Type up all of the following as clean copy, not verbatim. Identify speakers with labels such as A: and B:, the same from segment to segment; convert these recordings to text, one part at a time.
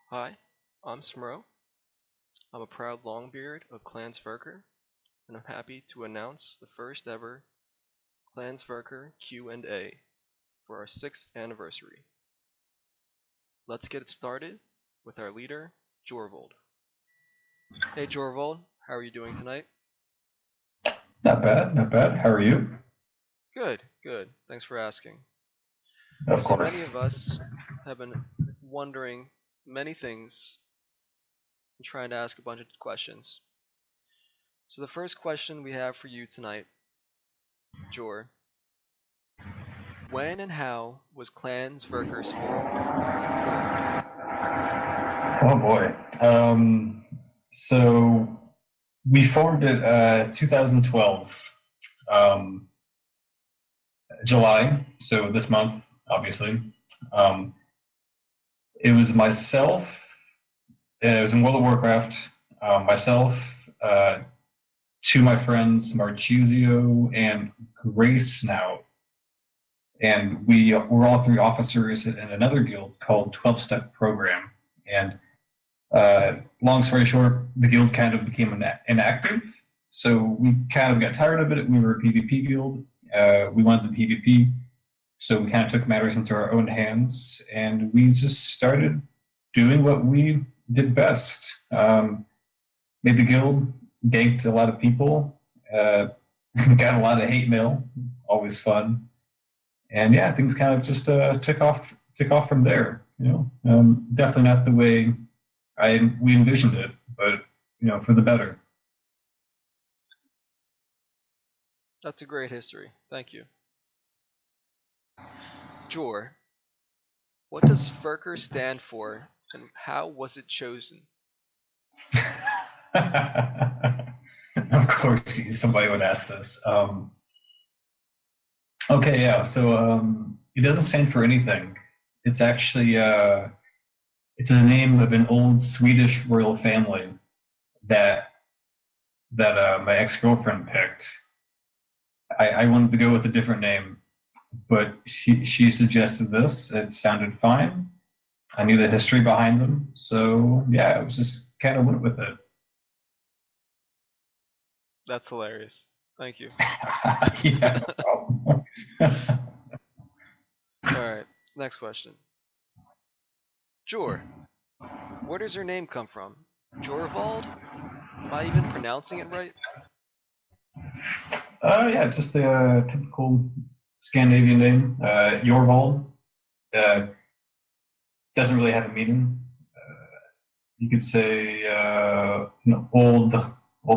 A: Hi, I'm Smroo. I'm a proud Longbeard of Clan Sverker, and I'm happy to announce the first ever Clan Sverker Q&A for our 6th anniversary. Let's get it started with our leader, Jorvold. Hey Jorvold, how are you doing tonight?
B: Not bad, not bad. How are you?
A: Good, good. Thanks for asking.
B: Of
A: So many
B: course.
A: of us have been wondering many things and trying to ask a bunch of questions. So the first question we have for you tonight, Jor, when and how was Clan Sverker's formed?
B: Oh boy. So we formed it 2012, um, July. So this month, obviously. Um, it was myself. It was in World of Warcraft. Myself, two of my friends, Marchizio and Grace now, and we were all three officers in another guild called 12 Step Program. And long story short, the guild kind of became inactive. So we kind of got tired of it. We were a PvP guild. We wanted the PvP. So we kind of took matters into our own hands and we just started doing what we did best. Made the guild, ganked a lot of people, got a lot of hate mail, always fun. And yeah, things kind of just took off from there. Definitely not the way we envisioned it, but for the better.
A: That's a great history. Thank you. Jor, what does Sverker stand for and how was it chosen?
B: Of course, somebody would ask this. Okay, yeah. So it doesn't stand for anything. It's actually it's the name of an old Swedish royal family that my ex girlfriend picked. I wanted to go with a different name, but she suggested this. It sounded fine. I knew the history behind them, so yeah, I was just kind of went with it.
A: That's hilarious. Thank you.
B: Yeah, no problem.
A: Alright, next question. Jor, where does your name come from? Jorvald? Am I even pronouncing it right?
B: Yeah, just a typical Scandinavian name. Jorvald doesn't really have a meaning. You could say, old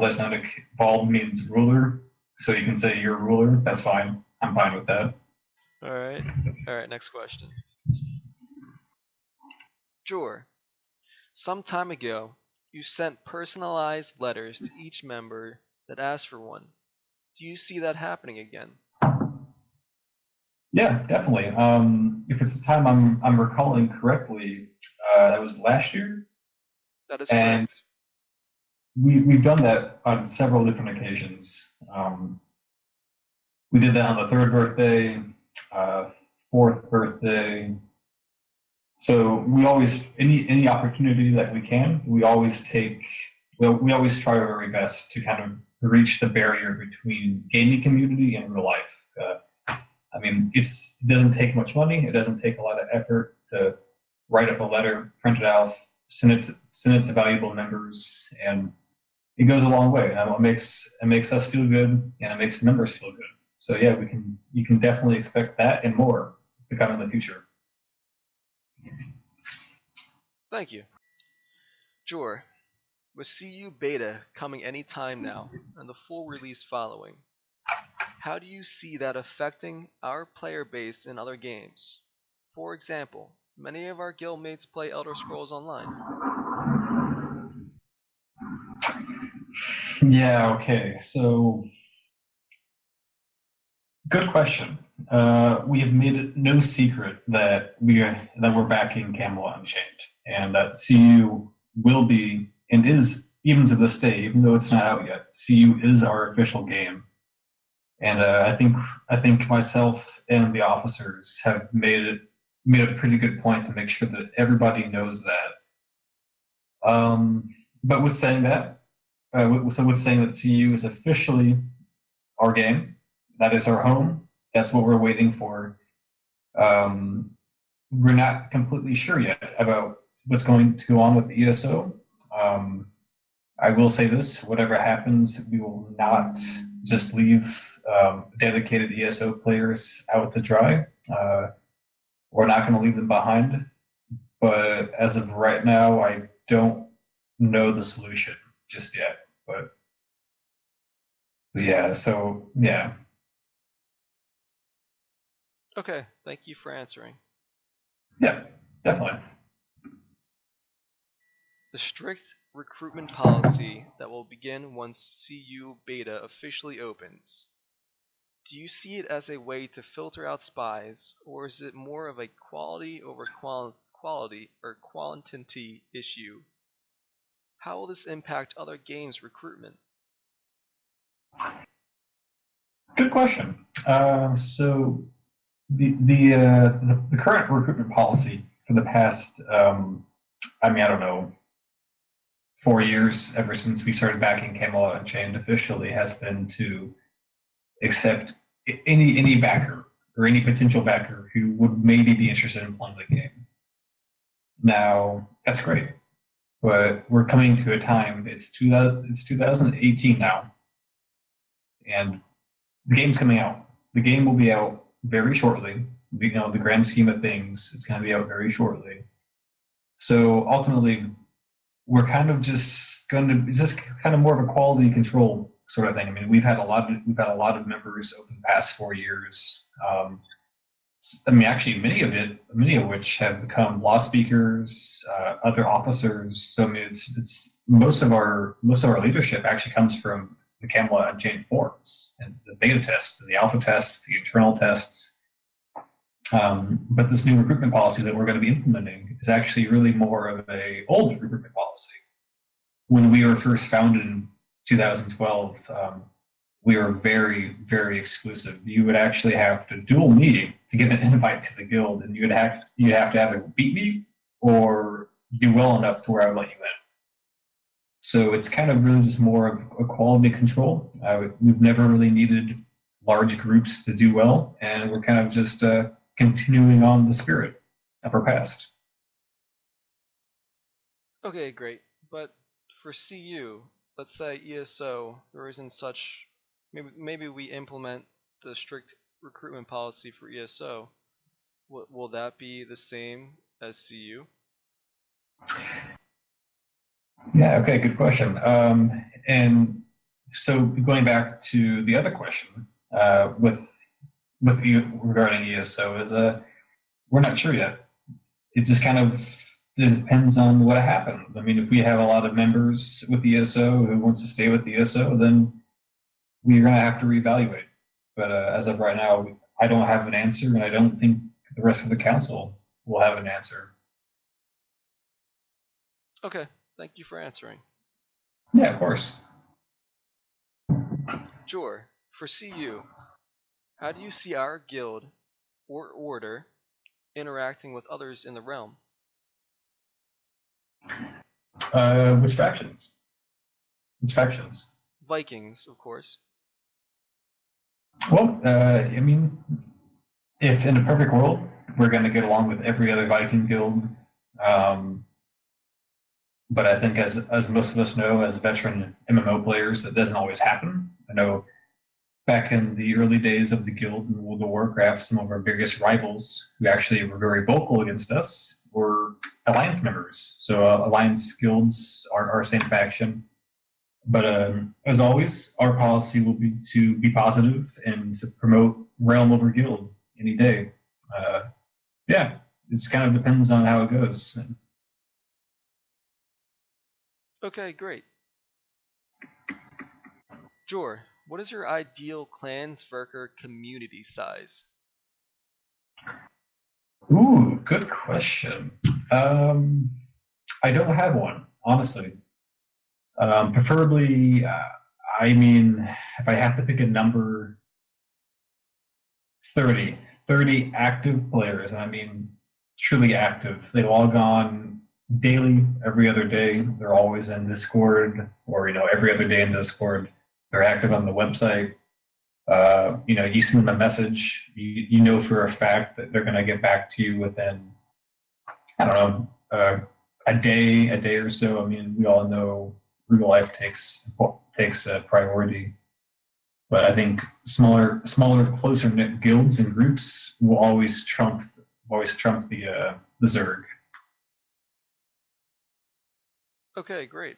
B: Icelandic bald means ruler, so you can say you're ruler. That's fine. I'm fine with that.
A: Alright. Alright, next question. Jor, some time ago, you sent personalized letters to each member that asked for one. Do you see that happening again?
B: Yeah, definitely. If it's the time I'm recalling correctly, that was last year,
A: That is
B: and
A: correct.
B: we've done that on several different occasions. We did that on the third birthday, uh, fourth birthday. So we always any opportunity that we can, we always take. Well, we always try our very best to kind of reach the barrier between gaming community and real life. I mean, it doesn't take much money. It doesn't take a lot of effort to write up a letter, print it out, send it to valuable members, and it goes a long way. And it makes us feel good, and it makes the members feel good. So yeah, you can definitely expect that and more to come in the future.
A: Thank you. Jor, with CU Beta coming any time now and the full release following, how do you see that affecting our player base in other games? For example, many of our guildmates play Elder Scrolls Online.
B: Yeah. Okay. So good question. We have made it no secret that we're backing Camelot Unchained, and that CU will be and is even to this day, even though it's not out yet. CU is our official game, and I think myself and the officers have made a pretty good point to make sure that everybody knows that. But with saying that, so with saying that CU is officially our game, that is our home. That's what we're waiting for. We're not completely sure yet about what's going to go on with the ESO. I will say this: whatever happens, we will not just leave dedicated ESO players out to dry. We're not going to leave them behind. But as of right now, I don't know the solution just yet. But yeah, so yeah.
A: Okay, thank you for answering.
B: Yeah, definitely.
A: The strict recruitment policy that will begin once CU beta officially opens. Do you see it as a way to filter out spies, or is it more of a quality over quality or quantity issue? How will this impact other games' recruitment?
B: Good question. So the current recruitment policy for the past, I mean, I don't know, 4 years, ever since we started backing Camelot Unchained officially, has been to accept any backer or any potential backer who would maybe be interested in playing the game. Now, that's great, but we're coming to a time. It's 2018 now, and the game's coming out. The game will be out very shortly. You know, the grand scheme of things, it's going to be out very shortly. So ultimately, we're kind of just going to just kind of more of a quality control sort of thing. I mean, we've had a lot of members over the past 4 years. I mean, actually, many of which have become law speakers, other officers. So I mean, it's most of our leadership actually comes from the Camelot Unchained forums and the beta tests, and the alpha tests, the internal tests. But this new recruitment policy that we're going to be implementing is actually really more of a old recruitment policy. When we were first founded in 2012, we were very, very exclusive. You would actually have to dual me to get an invite to the guild, and you'd have to either beat me or do well enough to where I would let you in. So it's kind of really just more of a quality control. We've never really needed large groups to do well, and we're kind of just continuing on the spirit of our past.
A: Okay, great. But for CU, let's say ESO, there isn't such. Maybe we implement the strict recruitment policy for ESO. Will that be the same as CU?
B: Yeah. Okay. Good question. And so going back to the other question, with you regarding ESO is we're not sure yet. It just kind of depends on what happens. I mean, if we have a lot of members with ESO who wants to stay with ESO, then we're going to have to reevaluate. But as of right now, I don't have an answer, and I don't think the rest of the council will have an answer.
A: Okay, thank you for answering.
B: Yeah, of course.
A: Jor, for CU, how do you see our guild or order interacting with others in the realm?
B: Which factions? Which factions?
A: Vikings, of course.
B: Well, I mean, if in a perfect world, we're going to get along with every other Viking guild. But I think, as most of us know, as veteran MMO players, that doesn't always happen. I know back in the early days of the guild in World of Warcraft, some of our biggest rivals, who actually were very vocal against us, were alliance members. So alliance guilds are our same faction. But as always, our policy will be to be positive and to promote realm over guild any day. Yeah, it kind of depends on how it goes.
A: Okay, great. Jor, what is your ideal clan Sverker community size?
B: Ooh, good question. I don't have one, honestly. Preferably, I mean, if I have to pick a number, 30 active players. And I mean, truly active. They log on daily, every other day. They're always in Discord, or every other day in Discord. They're active on the website. You send them a message. You know for a fact that they're going to get back to you within, I don't know, a day or so. I mean, we all know real life takes priority, but I think smaller, closer knit guilds and groups will always trump the Zerg.
A: Okay, great.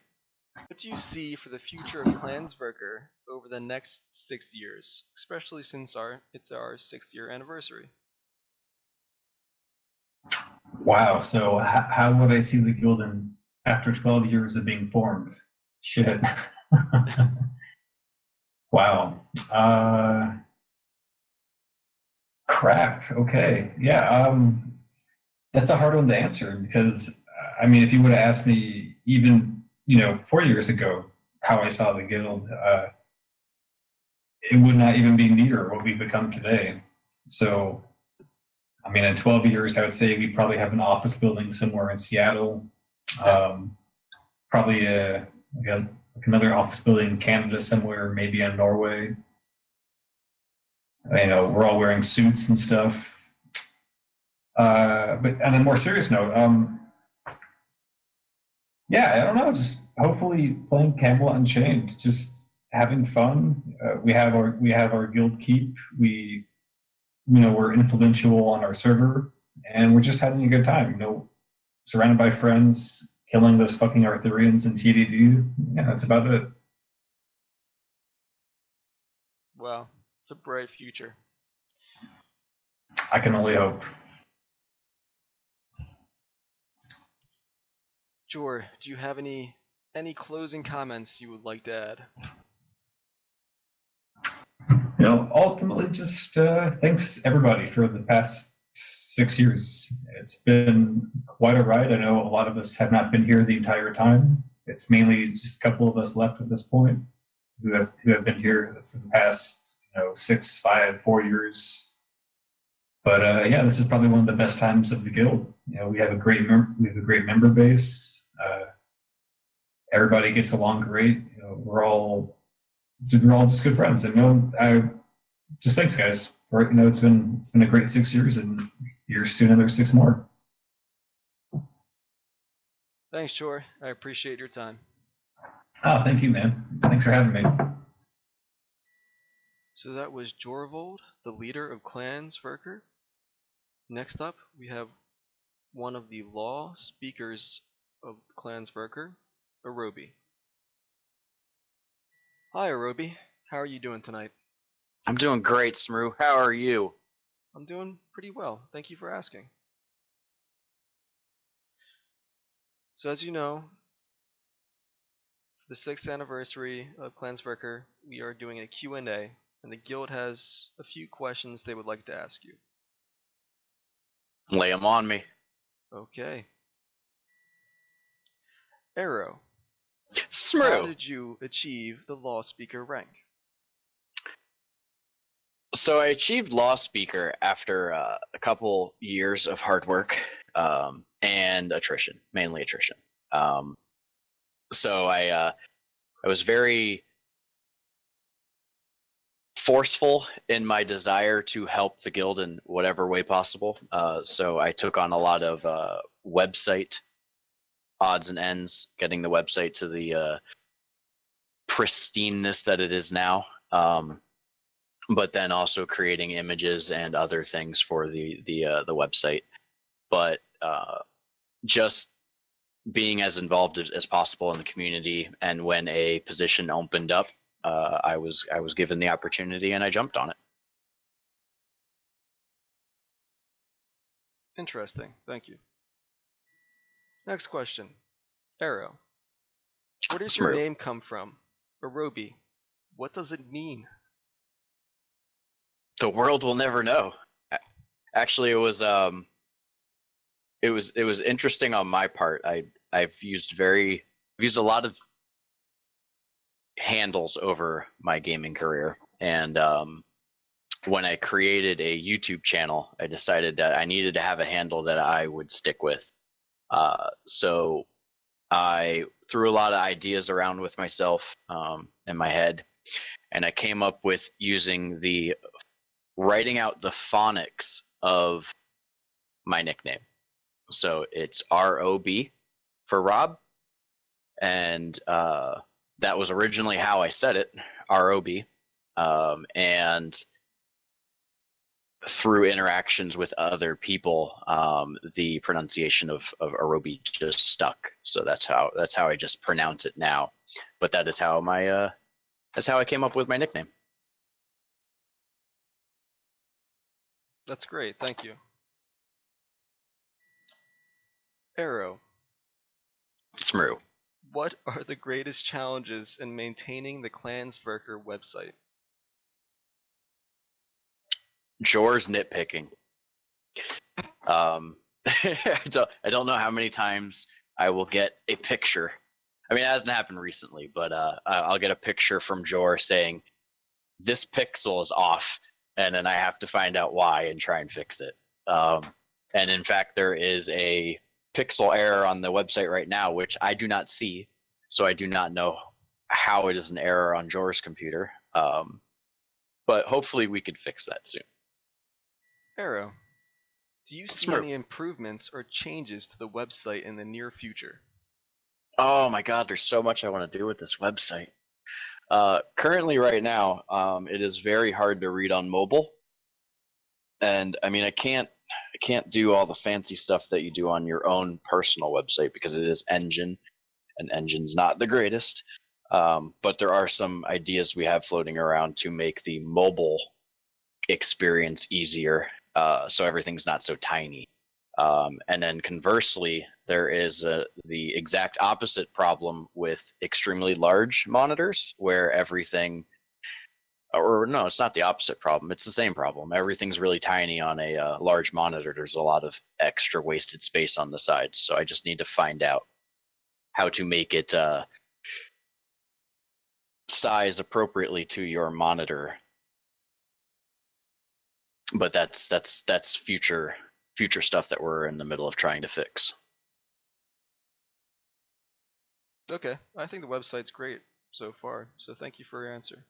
A: What do you see for the future of Clan Sverker over the next 6 years, especially since it's our 6-year anniversary?
B: Wow. So how would I see the guild after 12 years of being formed? Shit. Wow. Crap. Okay. Yeah. That's a hard one to answer because, I mean, if you would have asked me even, 4 years ago how I saw the guild, it would not even be near what we've become today. So, I mean, in 12 years, I would say we probably have an office building somewhere in Seattle. Probably like another office building in Canada somewhere, maybe in Norway. We're all wearing suits and stuff. But on a more serious note, yeah, I don't know. Just hopefully playing Camelot Unchained, just having fun. We have our guild keep. We're influential on our server, and we're just having a good time. Surrounded by friends, killing those fucking Arthurians and TDD. Yeah, that's about it.
A: Wow, it's a bright future.
B: I can only hope.
A: Jor, do you have any closing comments you would like to add?
B: Ultimately, just thanks everybody for the past 6 years. It's been quite a ride. I know a lot of us have not been here the entire time. It's mainly just a couple of us left at this point who have been here for the past 6, 5, 4 years. But yeah, this is probably one of the best times of the guild. We have a great member base. Everybody gets along great. We're all just good friends. And I just thanks guys for it's been a great 6 years, and here's to another 6 more.
A: Thanks, Jor. I appreciate your time.
B: Oh, thank you, man. Thanks for having me.
A: So that was Jorvold, the leader of Clan Sverker. Next up, we have one of the law speakers of Clan Sverker, Arobi. Hi, Arobi. How are you doing tonight?
C: I'm doing great, Smroo. How are you?
A: I'm doing pretty well. Thank you for asking. So as you know, for the 6th anniversary of Clan Sverker, we are doing a Q&A, and the guild has a few questions they would like to ask you.
C: Lay them on me.
A: Okay. Arrow.
C: Smroo.
A: How did you achieve the law speaker rank?
C: So I achieved law speaker after a couple years of hard work and attrition, mainly attrition. So I was very forceful in my desire to help the guild in whatever way possible. So I took on a lot of website odds and ends, getting the website to the pristineness that it is now. But then also creating images and other things for the website. But just being as involved as possible in the community, and when a position opened up, I was given the opportunity and I jumped on it.
A: Interesting. Thank you. Next question. Arrow. Where does your name come from? Arobi. What does it mean?
C: The world will never know. Actually, it was interesting on my part. I've used a lot of handles over my gaming career, and when I created a YouTube channel, I decided that I needed to have a handle that I would stick with. So I threw a lot of ideas around with myself in my head, and I came up with writing out the phonics of my nickname. So it's ROB for Rob, and that was originally how I said it, ROB, and through interactions with other people, the pronunciation of Arobi just stuck. So that's how I just pronounce it now. But that is how that's how I came up with my nickname.
A: That's great. Thank you. Arrow,
C: Smroo.
A: what are the greatest challenges in maintaining the Sverker website?
C: Jor's nitpicking. I don't know how many times I will get a picture. I mean, it hasn't happened recently, but I'll get a picture from Jor saying, this pixel is off, and then I have to find out why and try and fix it. And in fact, there is a pixel error on the website right now, which I do not see, so I do not know how it is an error on Jor's computer. But hopefully we could fix that soon.
A: Arrow, do you see
C: Smroo.
A: any improvements or changes to the website in the near future?
C: Oh my God, there's so much I want to do with this website. Currently, right now, it is very hard to read on mobile, and I mean, I can't do all the fancy stuff that you do on your own personal website because it is Engine, and Engine's not the greatest. But there are some ideas we have floating around to make the mobile experience easier, so everything's not so tiny. And then conversely, there is the exact opposite problem with extremely large monitors, where everything, or no, it's not the opposite problem. It's the same problem. Everything's really tiny on a large monitor. There's a lot of extra wasted space on the sides. So I just need to find out how to make it size appropriately to your monitor. But that's future stuff that we're in the middle of trying to fix.
A: Okay, I think the website's great so far, so thank you for your answer.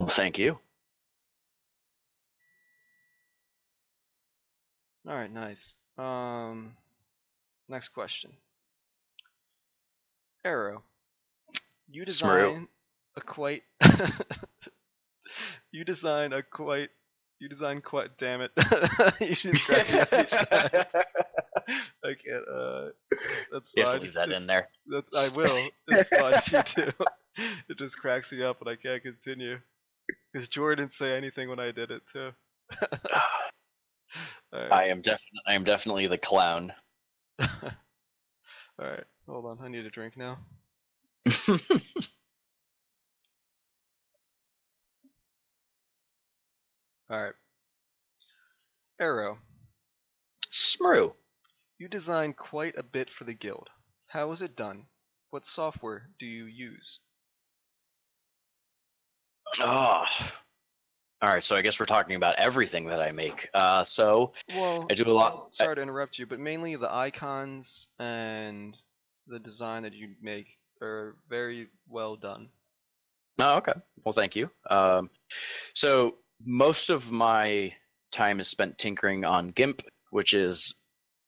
C: Well, thank you.
A: Alright, nice. Next question. Arrow, you
C: Smroo.
A: design a quite you design quite damn it. You just scratch me out each time. I can't that's
C: You
A: fine.
C: have to leave that in there.
A: I will. It's fine if you do. It just cracks me up and I can't continue. Because Jordan didn't say anything when I did it too. Right.
C: I am definitely the clown.
A: Alright, hold on. I need a drink now. Alright. Arrow,
C: Smroo.
A: you designed quite a bit for the guild. How was it done? What software do you use?
C: Oh. All right, so I guess we're talking about everything that I make. So
A: Well,
C: I do a lot.
A: sorry to interrupt you, but mainly the icons and the design that you make are very well done.
C: Oh, okay. Well, thank you. So most of my time is spent tinkering on GIMP, which is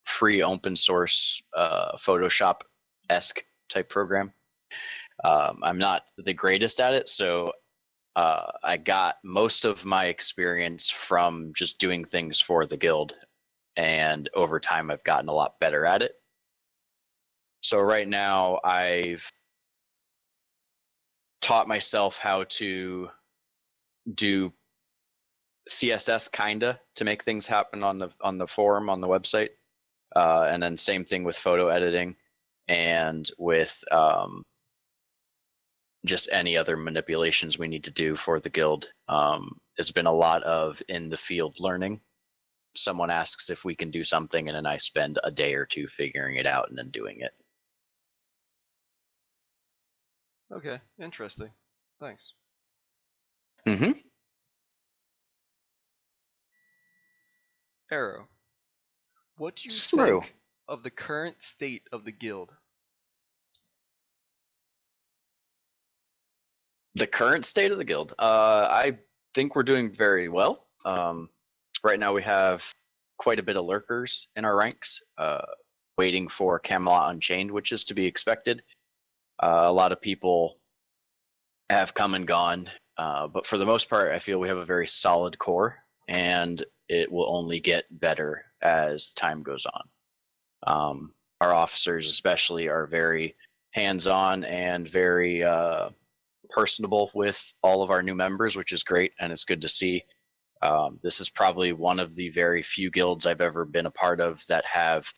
C: free open source Photoshop-esque type program. I'm not the greatest at it, so I got most of my experience from just doing things for the guild, and over time I've gotten a lot better at it. So right now I've taught myself how to do CSS kinda to make things happen on the forum on the website, and then same thing with photo editing and with just any other manipulations we need to do for the guild. There's been a lot of in the field learning. Someone asks if we can do something, and then I spend a day or two figuring it out and then doing it.
A: Okay, interesting. Thanks.
C: Mm-hmm.
A: Arrow, what do you
C: Smroo.
A: think of the current state of the guild.
C: The current state of the guild. I think we're doing very well. Right now we have quite a bit of lurkers in our ranks, waiting for Camelot Unchained, which is to be expected. A lot of people have come and gone, but for the most part, I feel we have a very solid core, and it will only get better as time goes on. Our officers especially are very hands-on and very personable with all of our new members, which is great, and it's good to see. This is probably one of the very few guilds I've ever been a part of that have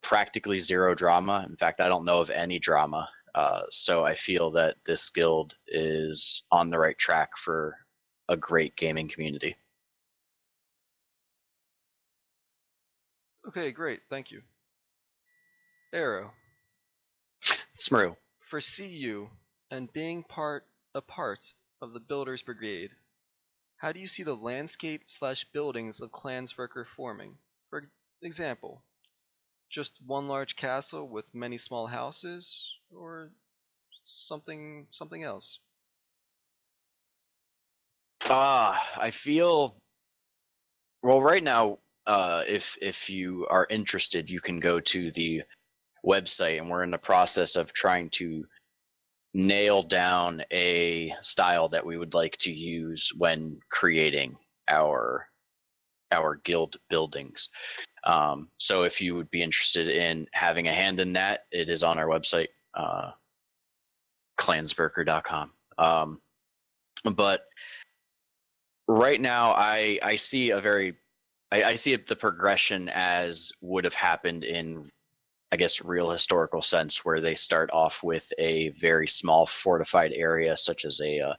C: practically zero drama. In fact, I don't know of any drama. So I feel that this guild is on the right track for a great gaming community.
A: Okay, great, thank you. Arrow,
C: Smroo.
A: for CU and being a part of the Builders Brigade, how do you see the landscape/buildings of Clan Sverker forming? For example, just one large castle with many small houses, or something else?
C: I feel well right now. If you are interested, you can go to the website, and we're in the process of trying to nail down a style that we would like to use when creating our guild buildings. So if you would be interested in having a hand in that, it is on our website, clansverker.com. But right now, I see I see the progression as would have happened in, I guess, real historical sense, where they start off with a very small fortified area, such as a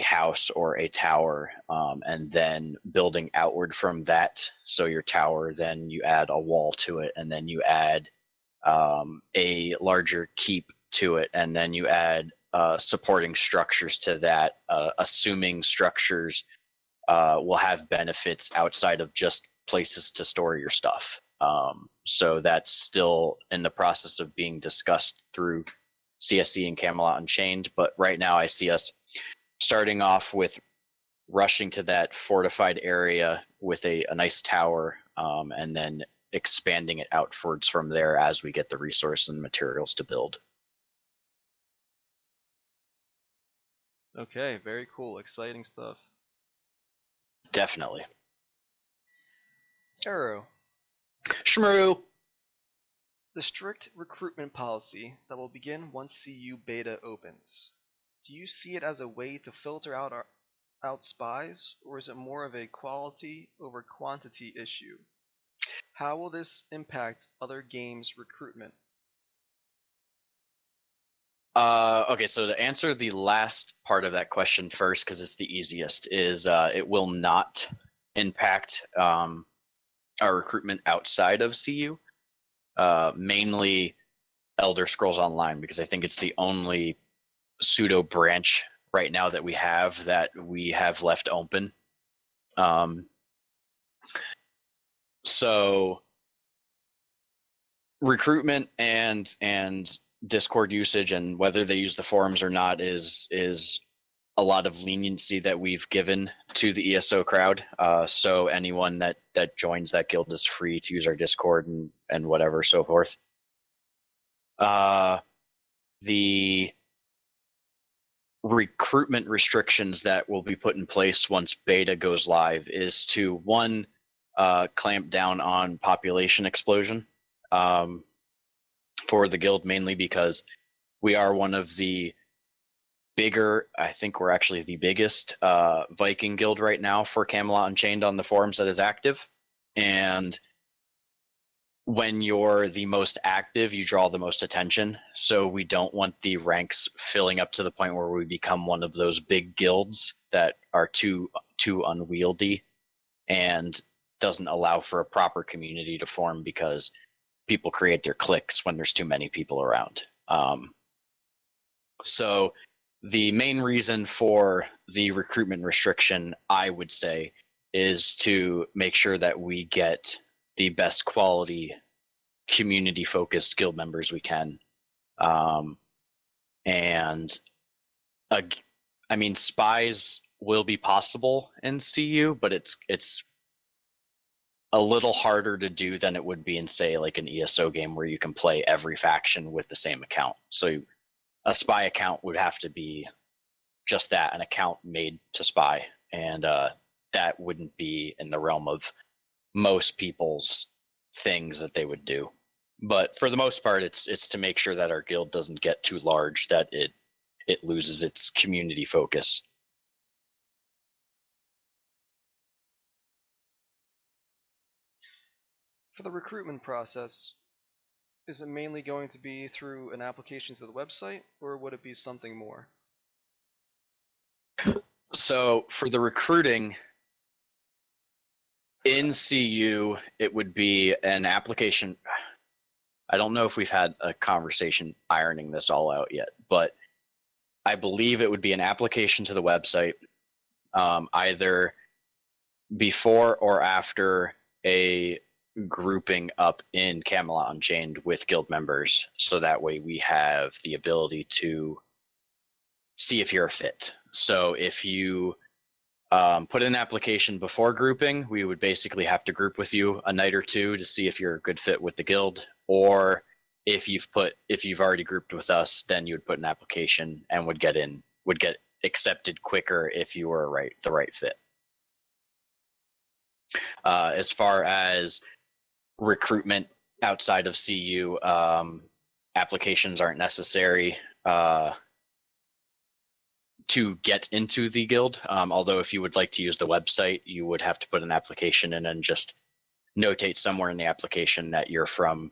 C: house or a tower, and then building outward from that. So your tower, then you add a wall to it, and then you add a larger keep to it, and then you add supporting structures to that, assuming structures will have benefits outside of just places to store your stuff. So that's still in the process of being discussed through CSE and Camelot Unchained. But right now I see us starting off with rushing to that fortified area with a nice tower, and then expanding it outwards from there as we get the resource and materials to build.
A: Okay, very cool, exciting stuff.
C: Definitely.
A: Arrow,
C: Smroo.
A: the strict recruitment policy that will begin once CU beta opens. Do you see it as a way to filter out spies, or is it more of a quality over quantity issue? How will this impact other games' recruitment?
C: Okay, so to answer the last part of that question first, because it's the easiest, is it will not impact our recruitment outside of CU, mainly Elder Scrolls Online, because I think it's the only pseudo branch right now that we have left open. So recruitment and Discord usage, and whether they use the forums or not, is a lot of leniency that we've given to the ESO crowd. So anyone that joins that guild is free to use our Discord and whatever, so forth. The recruitment restrictions that will be put in place once beta goes live is to, one, clamp down on population explosion for the guild, mainly because we are one of the bigger, I think we're actually the biggest Viking guild right now for Camelot Unchained on the forums that is active. And when you're the most active, you draw the most attention. So we don't want the ranks filling up to the point where we become one of those big guilds that are too unwieldy and doesn't allow for a proper community to form, because people create their cliques when there's too many people around. So the main reason for the recruitment restriction, I would say, is to make sure that we get best quality community focused guild members we can. And I mean, spies will be possible in CU, but it's a little harder to do than it would be in, say, like an ESO game where you can play every faction with the same account. So a spy account would have to be just that, an account made to spy, and that wouldn't be in the realm of most people's things that they would do. But for the most part, it's to make sure that our guild doesn't get too large, that it loses its community focus.
A: For the recruitment process, is it mainly going to be through an application to the website, or would it be something more?
C: So for the recruiting in CU, it would be an application. I don't know if we've had a conversation ironing this all out yet, but I believe it would be an application to the website, either before or after a grouping up in Camelot Unchained with guild members, so that way we have the ability to see if you're a fit. So if you put in an application before grouping, we would basically have to group with you a night or two to see if you're a good fit with the guild. Or if you've already grouped with us, then you would put an application and would get accepted quicker if you were the right fit. As far as recruitment outside of CU, applications aren't necessary to get into the guild. Although if you would like to use the website, you would have to put an application in and just notate somewhere in the application that you're from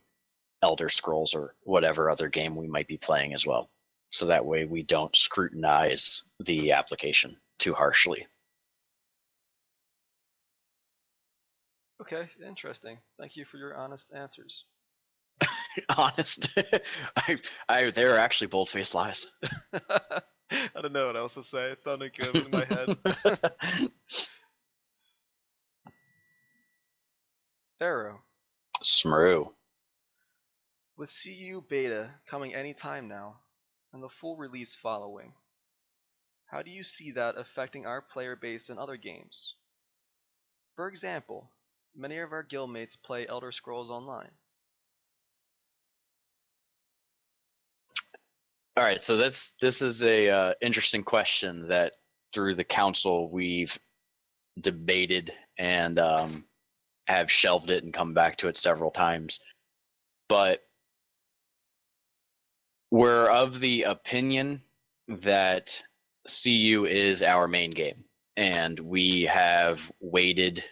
C: Elder Scrolls or whatever other game we might be playing as well. So that way we don't scrutinize the application too harshly.
A: Okay, interesting. Thank you for your honest answers.
C: Honest. They were actually bold-faced lies.
A: I don't know what else to say. It sounded good in my head. Arrow.
C: Smroo.
A: With CU beta coming anytime now, and the full release following, how do you see that affecting our player base in other games? For example, many of our guildmates play Elder Scrolls Online.
C: All right, so this is a interesting question that through the council we've debated and have shelved it and come back to it several times. But we're of the opinion that CU is our main game, and we have waited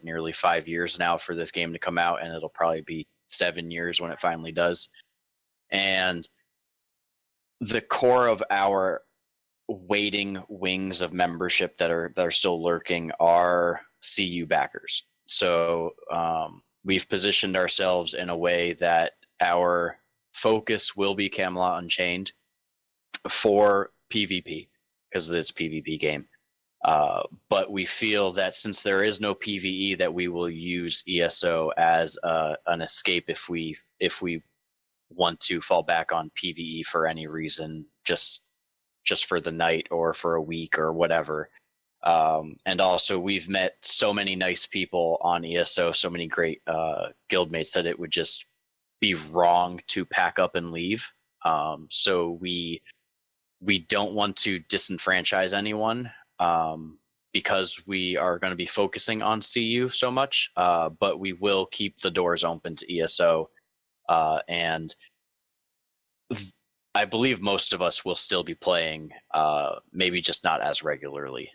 C: nearly 5 years now for this game to come out, and it'll probably be 7 years when it finally does. And the core of our waiting wings of membership that are still lurking are CU backers. So we've positioned ourselves in a way that our focus will be Camelot Unchained for PvP, because it's a PvP game. But we feel that since there is no PvE, that we will use ESO as an escape if we want to fall back on PvE for any reason, just for the night or for a week or whatever. And also, we've met so many nice people on ESO, so many great guildmates, that it would just be wrong to pack up and leave. So we don't want to disenfranchise anyone, because we are going to be focusing on CU so much, but we will keep the doors open to ESO. And I believe most of us will still be playing, maybe just not as regularly.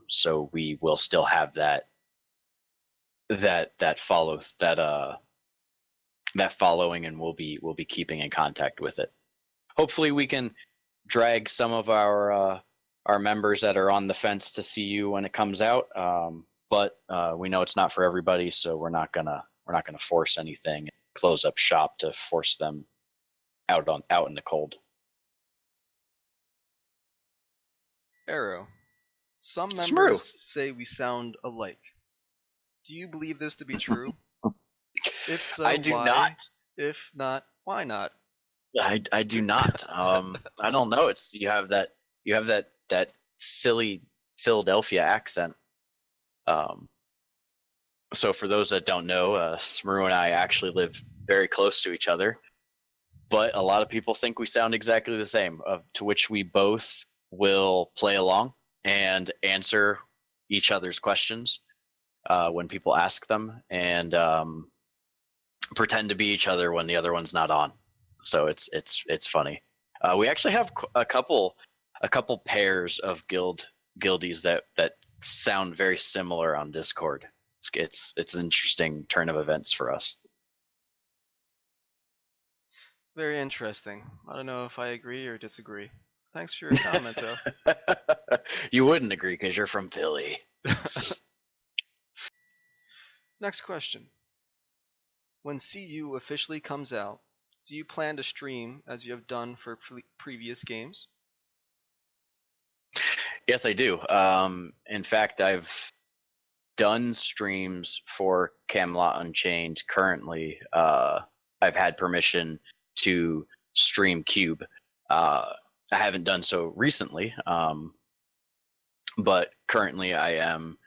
C: So we will still have that following, and we'll be keeping in contact with it. Hopefully, we can drag some of our members that are on the fence to see you when it comes out. But we know it's not for everybody, so we're not gonna force anything, close up shop to force them out in the cold.
A: Arrow. Some members say we sound alike. Do you believe this to be true? If so,
C: I do
A: why?
C: not.
A: If not, why not?
C: I do not. I don't know. You have that silly Philadelphia accent. So for those that don't know, Smroo and I actually live very close to each other, but a lot of people think we sound exactly the same. To which we both will play along and answer each other's questions when people ask them, and pretend to be each other when the other one's not on. So it's funny. We actually have a couple pairs of guildies that sound very similar on Discord. It's an interesting turn of events for us.
A: Very interesting. I don't know if I agree or disagree. Thanks for your comment, though.
C: You wouldn't agree because you're from Philly.
A: Next question. When CU officially comes out, do you plan to stream as you have done for previous games?
C: Yes, I do. In fact, I've done streams for Camelot Unchained currently. I've had permission to stream Cube. I haven't done so recently, but currently I am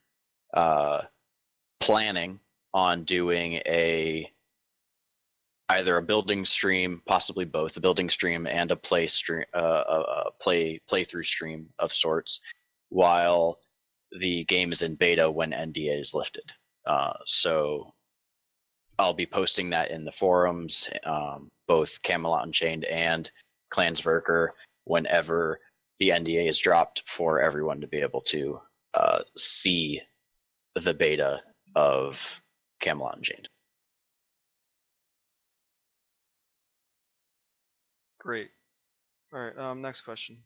C: planning on doing either a building stream, possibly both, a building stream and a play stream, playthrough stream of sorts, while the game is in beta when NDA is lifted. So I'll be posting that in the forums, both Camelot Unchained and Clans Sverker, whenever the NDA is dropped, for everyone to be able to see the beta of Camelot Unchained.
A: Great. All right. Next question.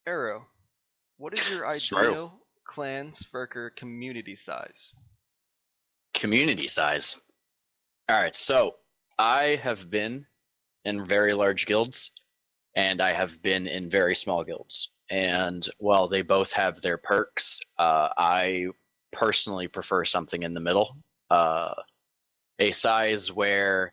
A: Arrow, what is your ideal Clan Sverker community size?
C: Community size. All right, so I have been in very large guilds, and I have been in very small guilds. And while they both have their perks, I personally prefer something in the middle. A size where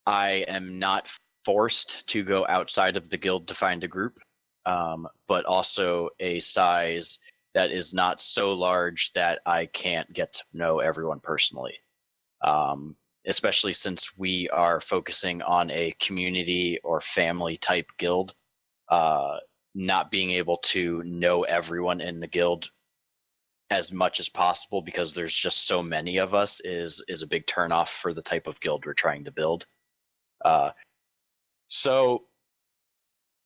C: I am not forced to go outside of the guild to find a group, but also a size that is not so large that I can't get to know everyone personally. Especially since we are focusing on a community or family type guild, not being able to know everyone in the guild as much as possible because there's just so many of us is a big turnoff for the type of guild we're trying to build. So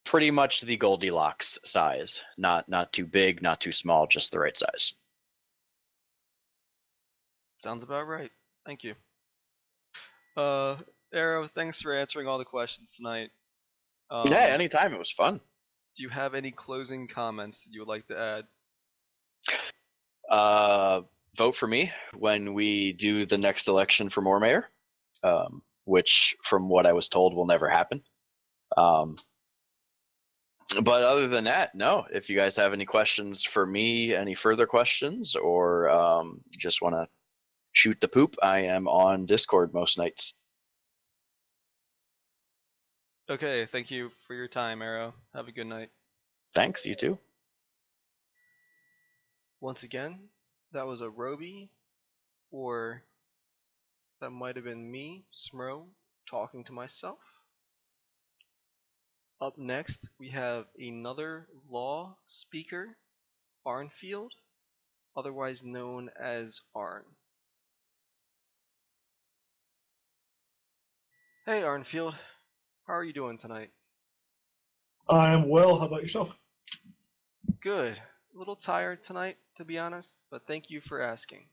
C: pretty much the Goldilocks size, not too big, not too small, just the right size.
A: Sounds about right. Thank you. Arrow, thanks for answering all the questions tonight.
C: Yeah, anytime. It was fun.
A: Do you have any closing comments that you would like to
C: add? Vote for me when we do the next election for more mayor, which, from what I was told, will never happen. But other than that, no. If you guys have any questions for me, any further questions, or just want to shoot the poop, I am on Discord most nights.
A: Okay, thank you for your time, Arrow. Have a good night.
C: Thanks, you too.
A: Once again, that was a Roby, or that might have been me, Smroo, talking to myself. Up next, we have another law speaker, Arnfield, otherwise known as Arn. Hey Arnfield, how are you doing tonight?
D: I'm well. How about yourself?
A: Good. A little tired tonight, to be honest, but thank you for asking.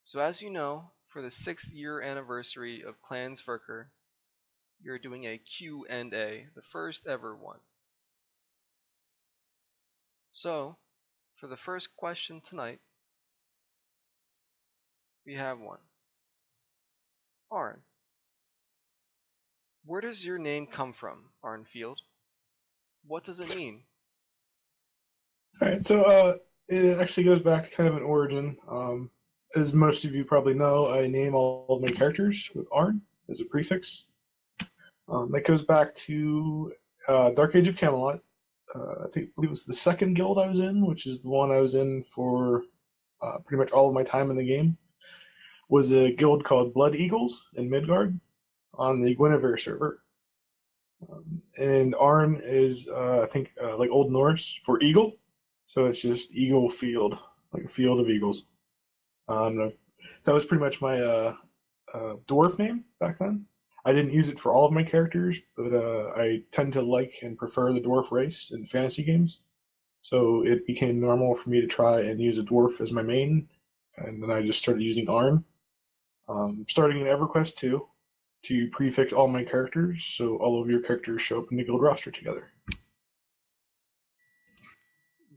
A: So as you know, for the 6th year anniversary of Clan Sverker, you're doing a Q&A, the first ever one. So, for the first question tonight, we have one. Arn, where does your name come from, Arnfield? What does it mean?
D: All right. So it actually goes back to kind of an origin. As most of you probably know, I name all of my characters with Arn as a prefix. That goes back to Dark Age of Camelot. I believe it was the second guild I was in, which is the one I was in for pretty much all of my time in the game. Was a guild called Blood Eagles in Midgard on the Guinevere server. And Arn is, I think, like Old Norse for eagle. So it's just eagle field, like a field of eagles. That was pretty much my dwarf name back then. I didn't use it for all of my characters, but I tend to like and prefer the dwarf race in fantasy games. So it became normal for me to try and use a dwarf as my main, and then I just started using Arn. Starting in EverQuest 2 to prefix all my characters, so all of your characters show up in the guild roster together.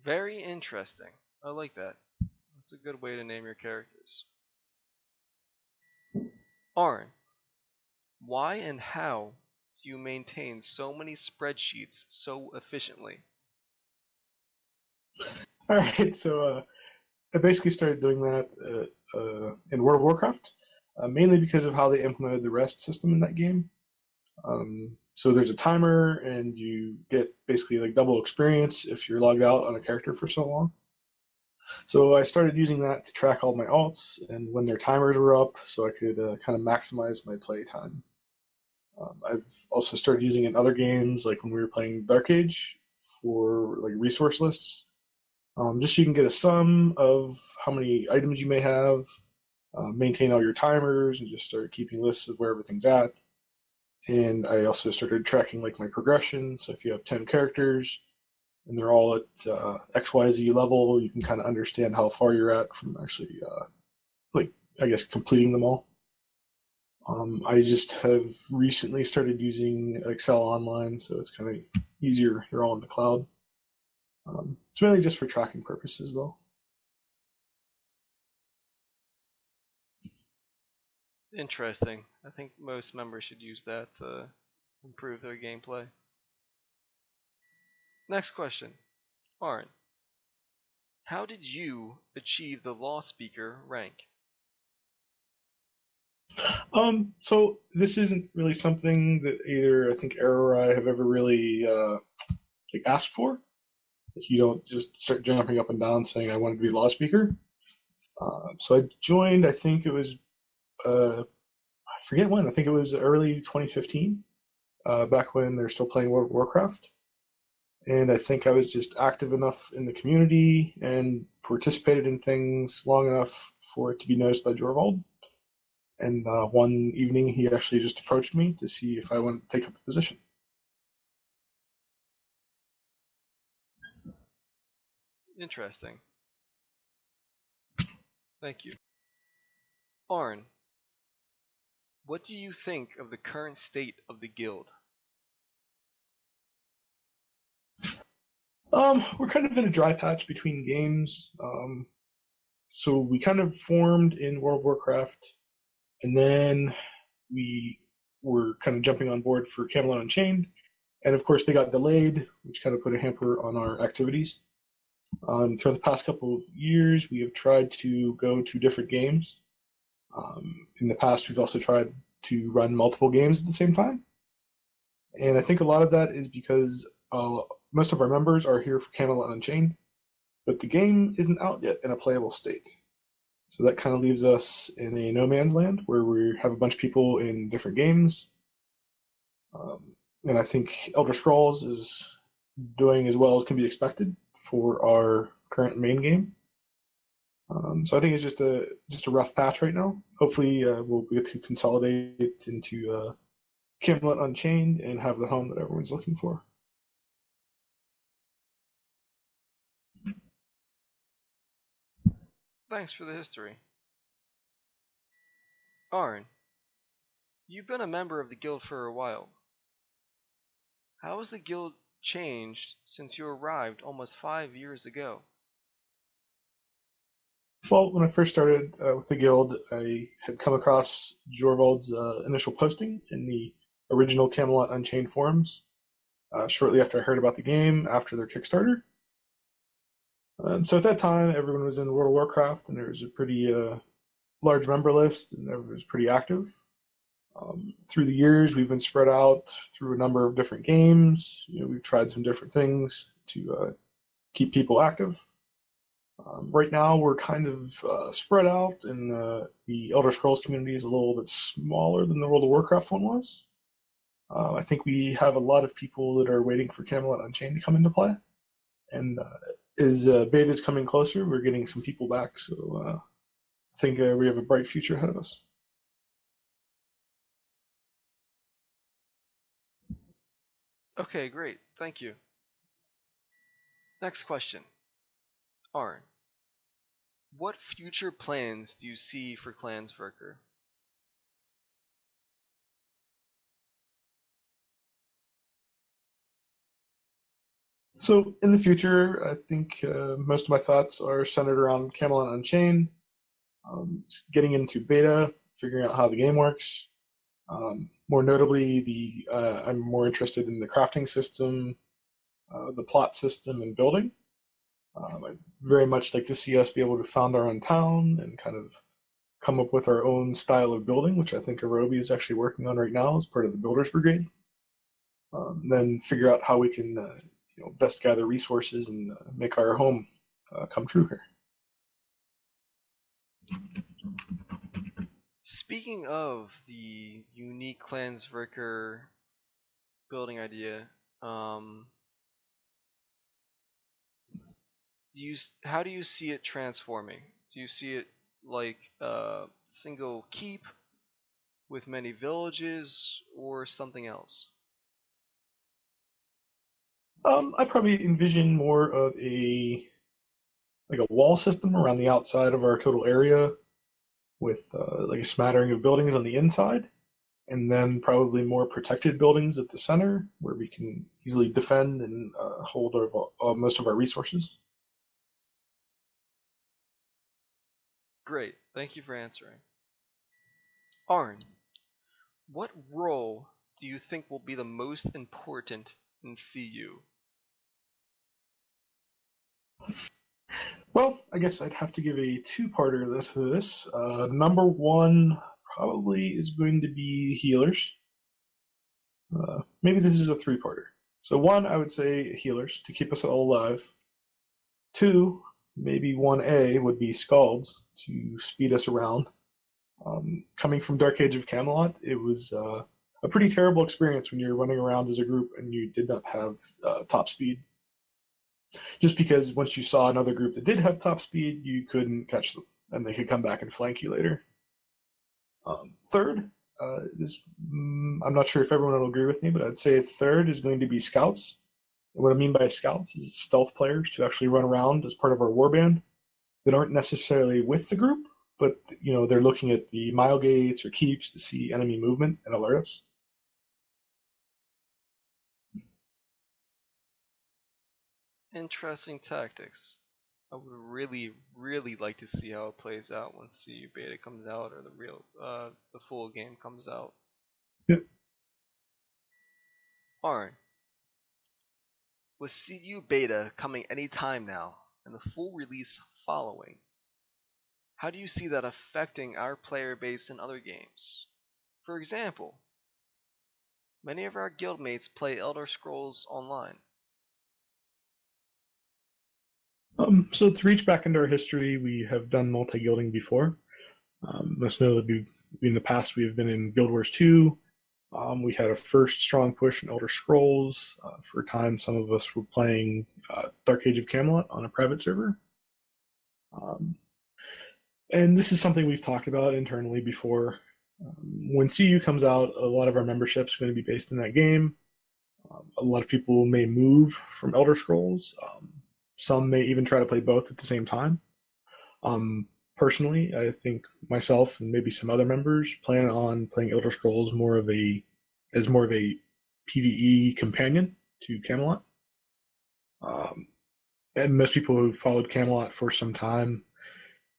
A: Very interesting. I like that. That's a good way to name your characters. Arn, why and how do you maintain so many spreadsheets so efficiently?
D: All right, so I basically started doing that in World of Warcraft, mainly because of how they implemented the rest system in that game. So there's a timer, and you get basically like double experience if you're logged out on a character for so long. So I started using that to track all my alts and when their timers were up, so I could kind of maximize my play time. I've also started using it in other games, like when we were playing Dark Age, for like resource lists. Just so you can get a sum of how many items you may have, maintain all your timers, and just start keeping lists of where everything's at. And I also started tracking like my progression. So if you have 10 characters and they're all at XYZ level, you can kind of understand how far you're at from actually, completing them all. I just have recently started using Excel Online, so it's kind of easier. They're all in the cloud. It's mainly just for tracking purposes, though.
A: Interesting. I think most members should use that to improve their gameplay. Next question. Arn, how did you achieve the law speaker rank?
D: So this isn't really something that either I think Arrow or I have ever really asked for. You don't just start jumping up and down saying I wanted to be law speaker. So I joined. I think it was I forget when. I think it was early 2015, back when they're still playing World of Warcraft. And I think I was just active enough in the community and participated in things long enough for it to be noticed by Jorvald. And one evening, he actually just approached me to see if I wanted to take up the position.
A: Interesting. Thank you. Arn, what do you think of the current state of the guild?
D: We're kind of in a dry patch between games. So we kind of formed in World of Warcraft, and then we were kind of jumping on board for Camelot Unchained. And of course, they got delayed, which kind of put a hamper on our activities. Throughout the past couple of years, we have tried to go to different games. In the past, we've also tried to run multiple games at the same time. And I think a lot of that is because most of our members are here for Camelot Unchained, but the game isn't out yet in a playable state. So that kind of leaves us in a no man's land where we have a bunch of people in different games. And I think Elder Scrolls is doing as well as can be expected for our current main game. So I think it's just a rough patch right now. Hopefully, we'll be able to consolidate into Camelot Unchained and have the home that everyone's looking for.
A: Thanks for the history. Arn, you've been a member of the guild for a while. How has the guild changed since you arrived almost 5 years ago?
D: Well, when I first started with the guild, I had come across Jorvald's initial posting in the original Camelot Unchained forums shortly after I heard about the game after their Kickstarter. So at that time, everyone was in World of Warcraft, and there was a pretty large member list, and everyone was pretty active. Through the years, we've been spread out through a number of different games. We've tried some different things to keep people active. Right now, we're kind of spread out, and the Elder Scrolls community is a little bit smaller than the World of Warcraft one was. I think we have a lot of people that are waiting for Camelot Unchained to come into play, and as beta is coming closer, we're getting some people back. So I think we have a bright future ahead of us.
A: Okay, great. Thank you. Next question. Arn, what future plans do you see for Clan Sverker?
D: So in the future, I think most of my thoughts are centered around Camelot Unchained, getting into beta, figuring out how the game works. More notably, I'm more interested in the crafting system, the plot system, and building. I'd very much like to see us be able to found our own town and kind of come up with our own style of building, which I think Arobi is actually working on right now as part of the Builders Brigade. Then figure out how we can best gather resources and make our home come true here.
A: Speaking of the unique Clan Sverker building idea, how do you see it transforming? Do you see it like a single keep with many villages, or something else?
D: I probably envision more of a wall system around the outside of our total area, with like a smattering of buildings on the inside, and then probably more protected buildings at the center where we can easily defend and hold most of our resources.
A: Great, thank you for answering. Arn, what role do you think will be the most important in CU?
D: Well, I guess I'd have to give a two-parter to this. Number one probably is going to be healers. Maybe this is a three-parter. So one, I would say healers to keep us all alive. Two, maybe 1A would be Scalds to speed us around. Coming from Dark Age of Camelot, it was a pretty terrible experience when you're running around as a group and you did not have top speed. Just because once you saw another group that did have top speed, you couldn't catch them, and they could come back and flank you later. Third, I'm not sure if everyone will agree with me, but I'd say third is going to be scouts. And what I mean by scouts is stealth players to actually run around as part of our warband that aren't necessarily with the group, but they're looking at the mile gates or keeps to see enemy movement and alert us.
A: Interesting tactics. I would really, really like to see how it plays out once CU beta comes out, or the full game comes out.
D: Yep.
A: Arn, with CU beta coming any time now, and the full release following, how do you see that affecting our player base in other games? For example, many of our guildmates play Elder Scrolls Online.
D: So to reach back into our history, we have done multi-guilding before. Most notably, in the past, we have been in Guild Wars 2. We had a first strong push in Elder Scrolls. For a time, some of us were playing Dark Age of Camelot on a private server. And this is something we've talked about internally before. When CU comes out, a lot of our membership is going to be based in that game. A lot of people may move from Elder Scrolls. Some may even try to play both at the same time. Personally, I think myself and maybe some other members plan on playing Elder Scrolls as more of a PvE companion to Camelot. And most people who've followed Camelot for some time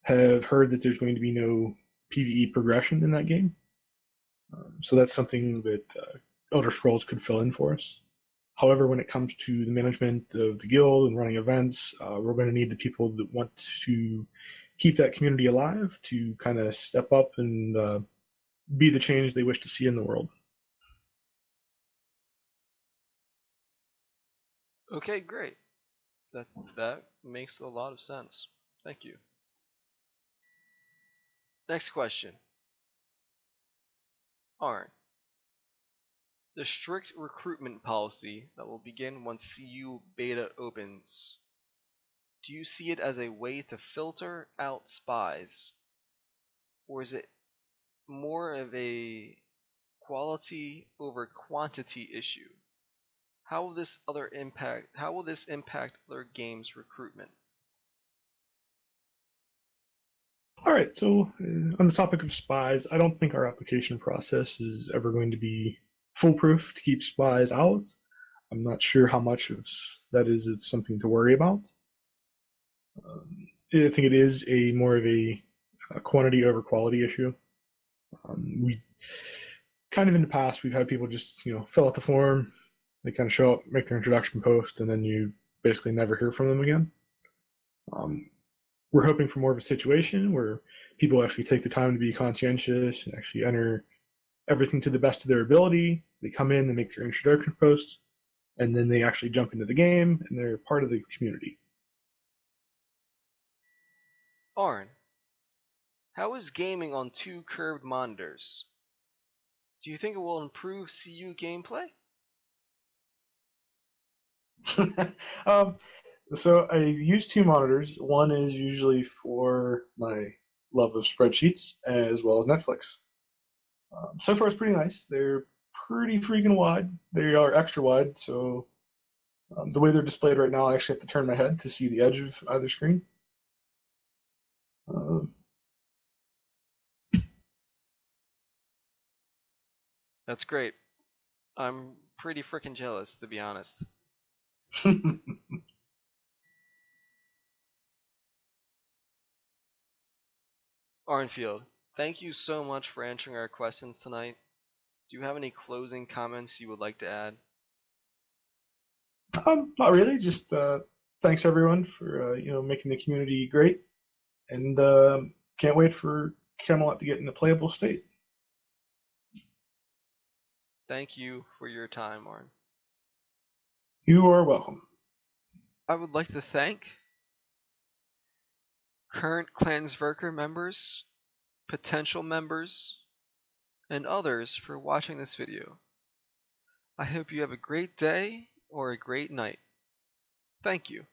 D: have heard that there's going to be no PvE progression in that game. So that's something that Elder Scrolls could fill in for us. However, when it comes to the management of the guild and running events, we're going to need the people that want to keep that community alive to kind of step up and be the change they wish to see in the world.
A: Okay, great. That makes a lot of sense. Thank you. Next question. Arn. The strict recruitment policy that will begin once CU beta opens. Do you see it as a way to filter out spies? Or is it more of a quality over quantity issue? How will this impact other games' recruitment?
D: All right, so on the topic of spies, I don't think our application process is ever going to be foolproof to keep spies out. I'm not sure how much of that is of something to worry about. I think it is a more of a quantity over quality issue. We kind of in the past we've had people just fill out the form, they kind of show up, make their introduction post, and then you basically never hear from them again. We're hoping for more of a situation where people actually take the time to be conscientious and actually enter everything to the best of their ability. They come in, they make their introduction posts, and then they actually jump into the game and they're part of the community.
A: Arn, how is gaming on 2 curved monitors? Do you think it will improve CU gameplay?
D: So I use 2 monitors. One is usually for my love of spreadsheets as well as Netflix. So far, it's pretty nice. They're pretty freaking wide. They are extra wide, so the way they're displayed right now, I actually have to turn my head to see the edge of either screen.
A: That's great. I'm pretty freaking jealous, to be honest. Arnfield, thank you so much for answering our questions tonight. Do you have any closing comments you would like to add?
D: Not really. Just thanks everyone for making the community great, and can't wait for Camelot to get in a playable state.
A: Thank you for your time, Arn.
D: You are welcome.
A: I would like to thank current Clan Sverker members, potential members, and others for watching this video. I hope you have a great day or a great night. Thank you.